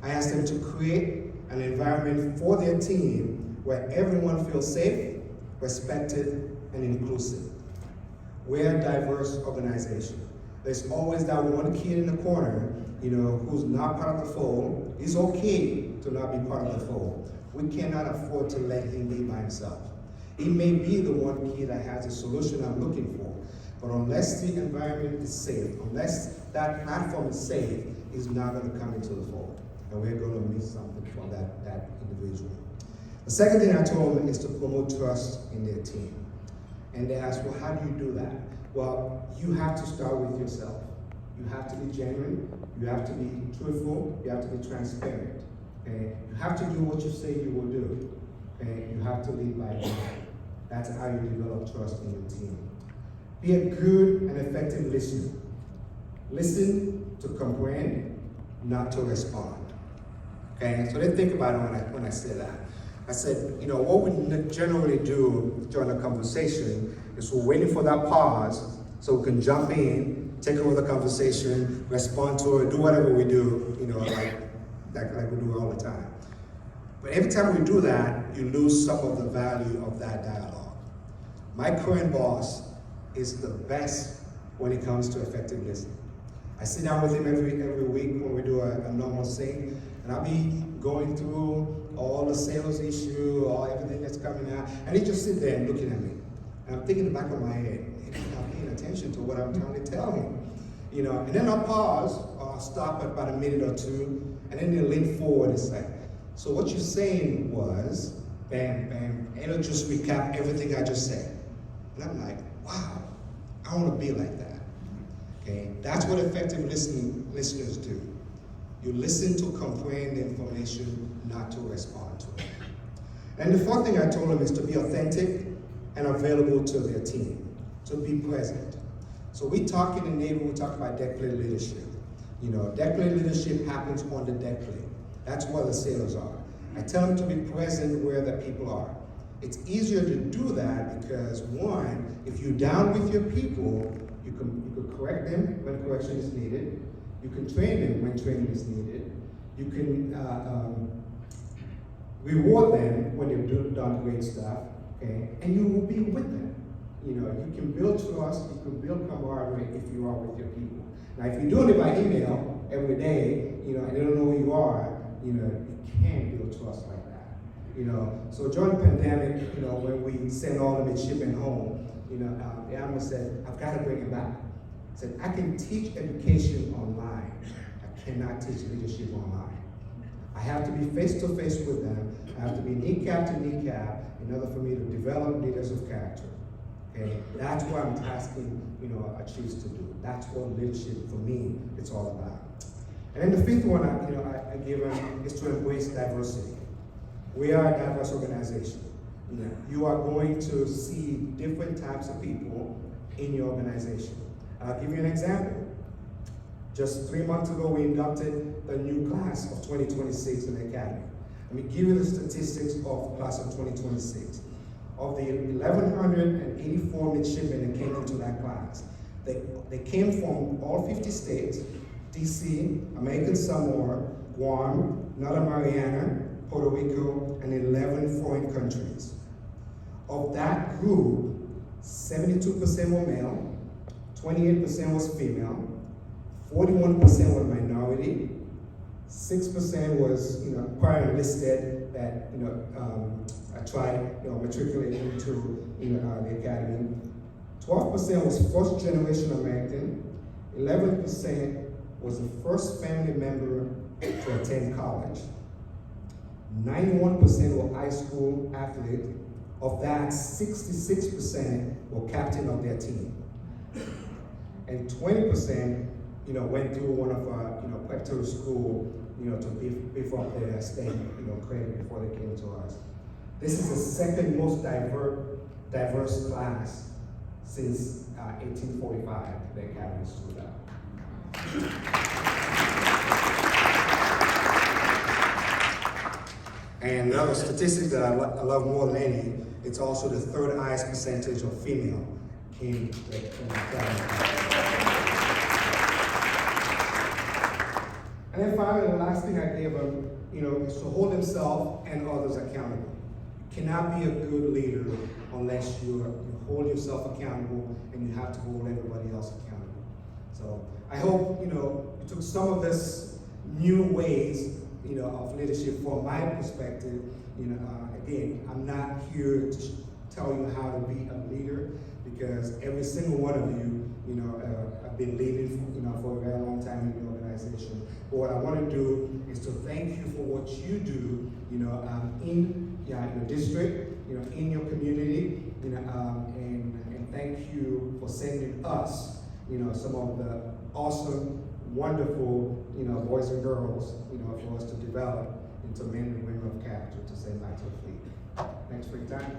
I ask them to create an environment for their team where everyone feels safe, respected, and inclusive. We're a diverse organization. There's always that one kid in the corner, who's not part of the fold. It's okay to not be part of the fold. We cannot afford to let him be by himself. He may be the one kid that has a solution I'm looking for, but unless the environment is safe, unless that platform is safe, he's not going to come into the fold. And we're going to miss something from that individual. The second thing I told them is to promote trust in their team. And they asked, well, how do you do that? Well, you have to start with yourself. You have to be genuine, you have to be truthful, you have to be transparent. Okay? You have to do what you say you will do. Okay? You have to lead by example. That's how you develop trust in your team. Be a good and effective listener. Listen to comprehend, not to respond. Okay, so they think about it when I say that. I said, what we generally do during a conversation is we're waiting for that pause so we can jump in, take over the conversation, respond to it, do whatever we do, like we do all the time. But every time we do that, you lose some of the value of that dialogue. My current boss is the best when it comes to effective listening. I sit down with him every week when we do a normal sync, and I'll be going through all the sales issue, everything that's coming out, and he just sit there and looking at me. And I'm thinking in the back of my head, he's not paying attention to what I'm trying to tell him. And then I'll pause, or I'll stop at about a minute or two, and then they'll lean forward and say, so what you're saying was, bam, bam, and it'll just recap everything I just said. And I'm like, wow, I want to be like that. Okay, that's what effective listeners do. You listen to comprehend the information, not to respond to it. And the fourth thing I told them is to be authentic and available to their team, to be present. So we talk in the Navy, we talk about deck plate leadership. Deck plate leadership happens on the deck plate. That's where the sailors are. I tell them to be present where the people are. It's easier to do that because, one, if you're down with your people, you can correct them when correction is needed. You can train them when training is needed. You can reward them when they've done great stuff, okay? And you will be with them. You can build trust, you can build camaraderie if you are with your people. Now, if you're doing it by email every day, and they don't know who you are, you can't build trust like that. So during the pandemic, when we sent all the midshipmen home, the admiral said, I've got to bring it back. He said, I can teach education online. I cannot teach leadership online. I have to be face-to-face with them. I have to be kneecap to kneecap in order for me to develop leaders of character. Okay? That's what I'm tasking, our chiefs to do. That's what leadership, for me, it's all about. And then the fifth one I give them is to embrace diversity. We are a diverse organization. You are going to see different types of people in your organization. I'll give you an example. Just 3 months ago, we inducted the new class of 2026 in the Academy. Let me give you the statistics of the class of 2026. Of the 1,184 midshipmen that came into that class, they came from all 50 states, DC, American Samoa, Guam, Northern Mariana, Puerto Rico, and 11 foreign countries. Of that group, 72% were male, 28% was female, 41% were minority, 6% was prior enlisted that tried matriculating into the academy. 12% was first generation American, 11% was the first family member to attend college. 91% were high school athletes. Of that, 66% were captain of their team. And 20%, went through one of our, preparatory school, to beef up their STEM, credit before they came to us. This is the second most diverse class since 1845 the Academy stood out. And another statistic that I love more than any, it's also the third highest percentage of female came from the Academy. And then finally, the last thing I gave them, is to hold himself and others accountable. You cannot be a good leader unless you hold yourself accountable, and you have to hold everybody else accountable. So I hope, you took some of this new ways, of leadership from my perspective. Again, I'm not here to tell you how to be a leader, because every single one of you, have been leading, for a very long time in the organization. But what I want to do is to thank you for what you do, in your district, in your community, and thank you for sending us, some of the awesome, wonderful, boys and girls, for us to develop into men and women of character to send back to the fleet. Thanks for your time.